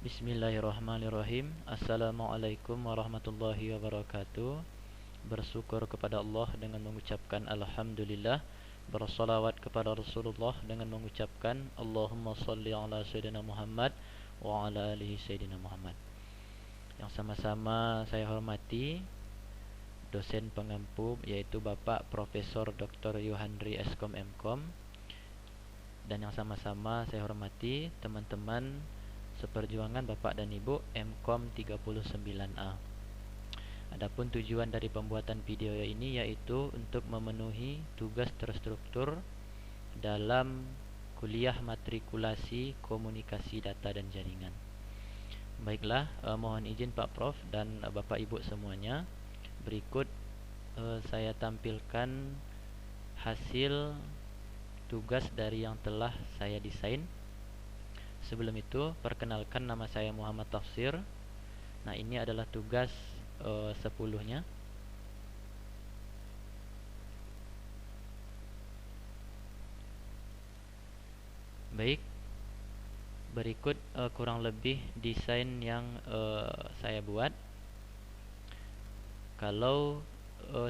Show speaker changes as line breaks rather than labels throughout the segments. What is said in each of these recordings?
Bismillahirrahmanirrahim. Assalamualaikum warahmatullahi wabarakatuh. Bersyukur kepada Allah dengan mengucapkan Alhamdulillah. Bersalawat kepada Rasulullah dengan mengucapkan Allahumma salli ala Sayyidina Muhammad wa ala alihi Sayyidina Muhammad. Yang sama-sama saya hormati dosen pengampu yaitu Bapak Profesor Dr. Yohandri Eskom Mkom. Dan yang sama-sama saya hormati teman-teman seperjuangan Bapak dan Ibu Mkom 39A. Adapun tujuan dari pembuatan video ini yaitu untuk memenuhi tugas terstruktur dalam kuliah matrikulasi komunikasi data dan jaringan. Baiklah, mohon izin Pak Prof dan Bapak Ibu semuanya. Berikut saya tampilkan hasil tugas dari yang telah saya desain. Sebelum itu, perkenalkan, nama saya Muhammad Tafsir. Nah, ini adalah tugas 10-nya. Baik, berikut kurang lebih desain yang saya buat. Kalau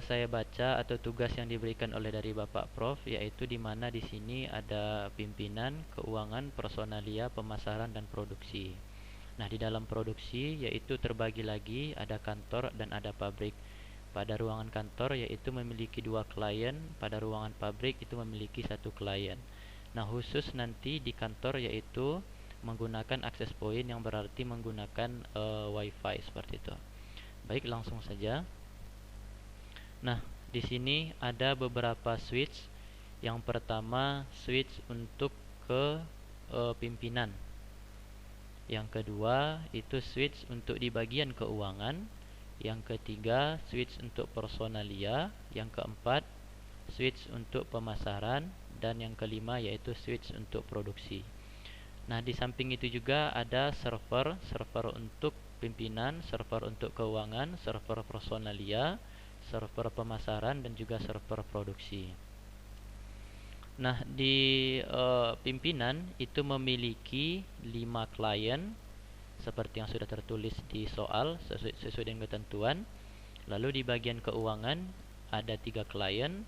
saya baca atau tugas yang diberikan oleh dari Bapak Prof, yaitu di mana di sini ada pimpinan, keuangan, personalia, pemasaran dan produksi. Nah, di dalam produksi yaitu terbagi lagi ada kantor dan ada pabrik. Pada ruangan kantor yaitu memiliki 2 klien, pada ruangan pabrik itu memiliki 1 klien. Nah, khusus nanti di kantor yaitu menggunakan access point yang berarti menggunakan wifi seperti itu. Baik, langsung saja. Nah, di sini ada beberapa switch. Yang pertama switch untuk ke pimpinan. Yang kedua itu switch untuk di bagian keuangan. Yang ketiga switch untuk personalia. Yang keempat switch untuk pemasaran. Dan yang kelima yaitu switch untuk produksi. Nah, di samping itu juga ada server untuk pimpinan, server untuk keuangan, server personalia, server pemasaran dan juga server produksi. Nah, di pimpinan itu memiliki 5 klien seperti yang sudah tertulis di soal sesuai dengan ketentuan. Lalu di bagian keuangan ada 3 klien.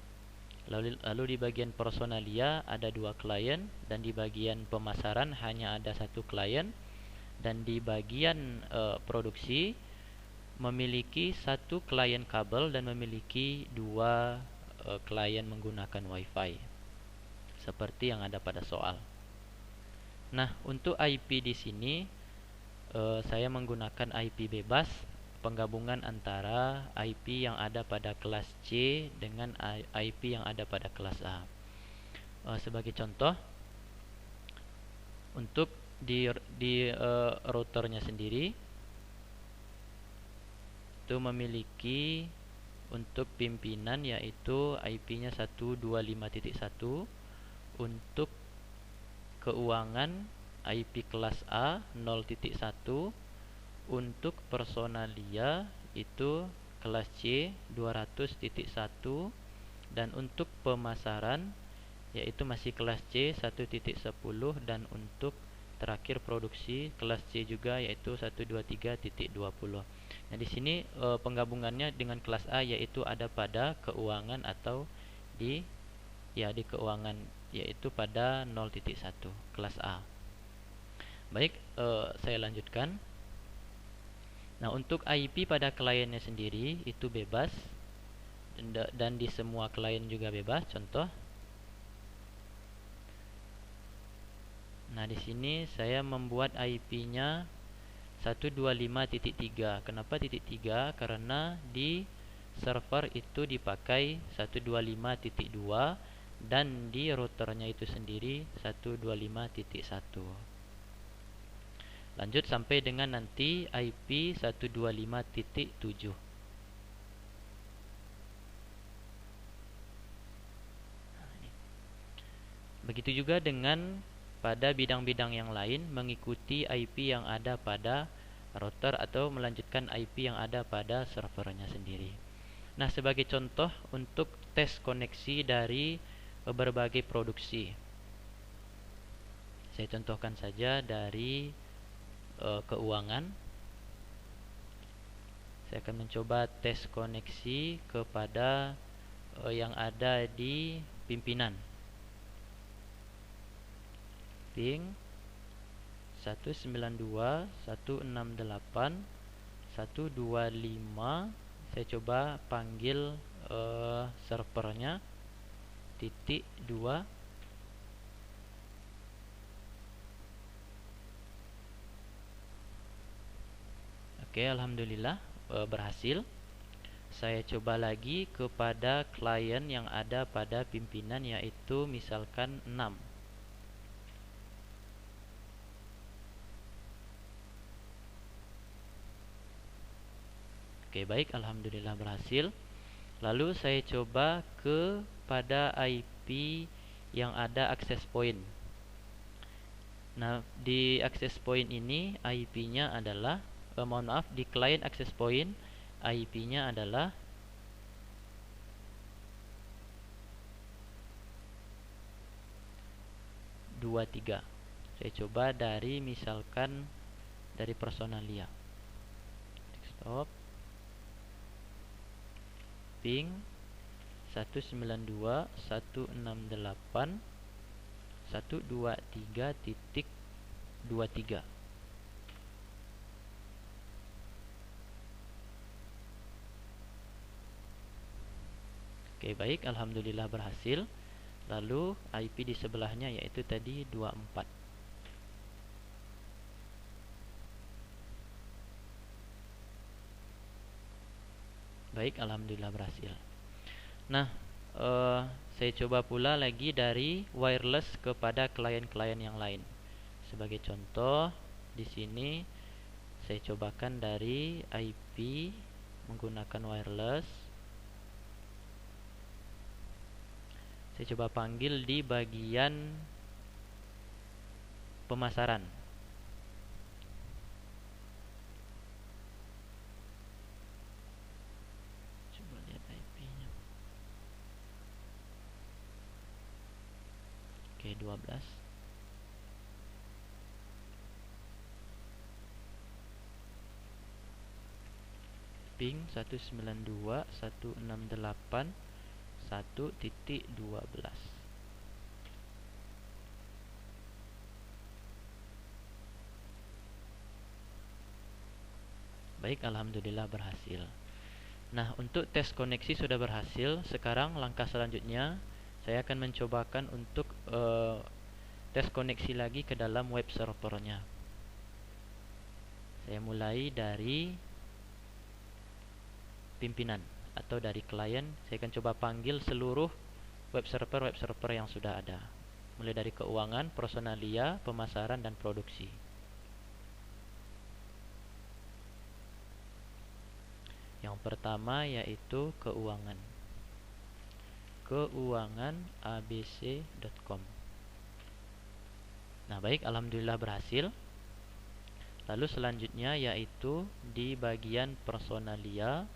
Lalu di bagian personalia ada 2 klien dan di bagian pemasaran hanya ada 1 klien dan di bagian produksi memiliki 1 klien kabel dan memiliki 2 klien menggunakan wifi seperti yang ada pada soal. Nah, untuk IP di sini saya menggunakan IP bebas, penggabungan antara IP yang ada pada kelas C dengan IP yang ada pada kelas A. Sebagai contoh, untuk di routernya sendiri itu memiliki untuk pimpinan yaitu IP-nya 125.1, untuk keuangan IP kelas A 0.1, untuk personalia itu kelas C 200.1 dan untuk pemasaran yaitu masih kelas C 1.10 dan untuk terakhir produksi kelas C juga yaitu 123.20. Nah, di sini penggabungannya dengan kelas A yaitu ada pada keuangan atau di keuangan yaitu pada 0.1 kelas A. Baik, saya lanjutkan. Nah, untuk IP pada kliennya sendiri itu bebas dan di semua klien juga bebas. Contoh. Nah, di sini saya membuat IP-nya 125.3. Kenapa titik 3? Karena di server itu dipakai 125.2 dan di routernya itu sendiri 125.1. Lanjut sampai dengan nanti IP 125.7. Begitu juga dengan pada bidang-bidang yang lain mengikuti IP yang ada pada router atau melanjutkan IP yang ada pada servernya sendiri. Nah, sebagai contoh untuk tes koneksi dari berbagai produksi, saya contohkan saja dari keuangan. Saya akan mencoba tes koneksi kepada yang ada di pimpinan. Ping 192.168.125. Saya coba panggil servernya titik 2. Oke, alhamdulillah berhasil. Saya coba lagi kepada klien yang ada pada pimpinan, yaitu misalkan 6. Oke, baik, alhamdulillah berhasil. Lalu saya coba kepada IP yang ada access point. Nah, di access point ini IP-nya adalah di client access point IP-nya adalah 23. Saya coba dari misalkan dari Personalia. Desktop ping 192.168.123.23. Oke, baik, alhamdulillah berhasil. Lalu IP di sebelahnya yaitu tadi 24. Baik, alhamdulillah berhasil. Nah, saya coba pula lagi dari wireless kepada klien-klien yang lain. Sebagai contoh, di sini saya cobakan dari IP menggunakan wireless. Saya coba panggil di bagian pemasaran. Coba lihat IP-nya. Oke, 12. Ping 192.168.1.12. Baik, alhamdulillah berhasil. Nah, untuk tes koneksi sudah berhasil. Sekarang langkah selanjutnya saya akan mencobakan untuk tes koneksi lagi ke dalam web servernya. Saya mulai dari pimpinan atau dari klien. Saya akan coba panggil seluruh web server yang sudah ada, mulai dari keuangan, personalia, pemasaran, dan produksi. Yang pertama yaitu keuangan. Keuanganabc.com. Nah, baik, alhamdulillah berhasil. Lalu selanjutnya yaitu di bagian personalia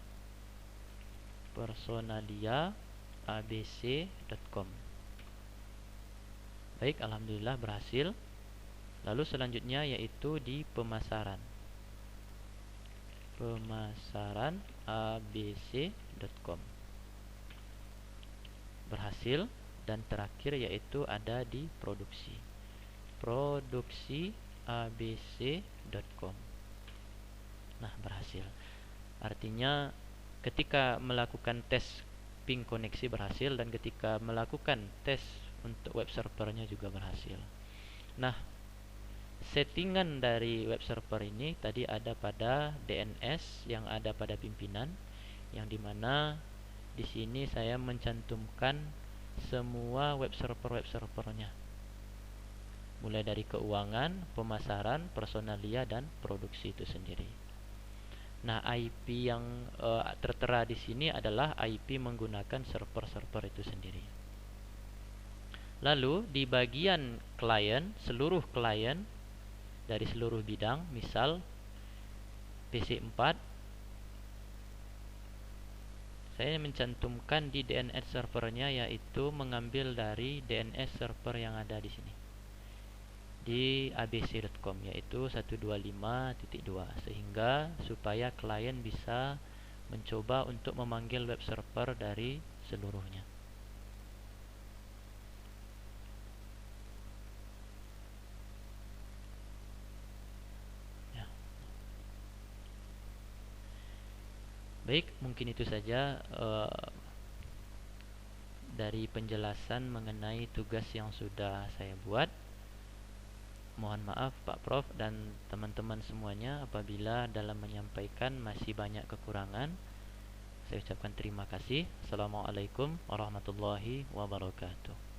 abc.com. Baik, alhamdulillah berhasil. Lalu selanjutnya yaitu di pemasaran abc.com. Berhasil. Dan terakhir yaitu ada di produksi abc.com. Nah, berhasil. Artinya ketika melakukan tes ping koneksi berhasil, dan ketika melakukan tes untuk web servernya juga berhasil. Nah, settingan dari web server ini tadi ada pada DNS yang ada pada pimpinan, yang dimana di sini saya mencantumkan semua web servernya, mulai dari keuangan, pemasaran, personalia, dan produksi itu sendiri. Nah, IP yang tertera di sini adalah IP menggunakan server itu sendiri. Lalu di bagian klien, seluruh klien dari seluruh bidang, misal PC4, saya mencantumkan di DNS servernya, yaitu mengambil dari DNS server yang ada di sini. di abc.com, yaitu 125.2, sehingga supaya klien bisa mencoba untuk memanggil web server dari seluruhnya. Ya. Baik, mungkin itu saja dari penjelasan mengenai tugas yang sudah saya buat. Mohon maaf Pak Prof dan teman-teman semuanya apabila dalam menyampaikan masih banyak kekurangan. Saya ucapkan terima kasih. Assalamualaikum warahmatullahi wabarakatuh.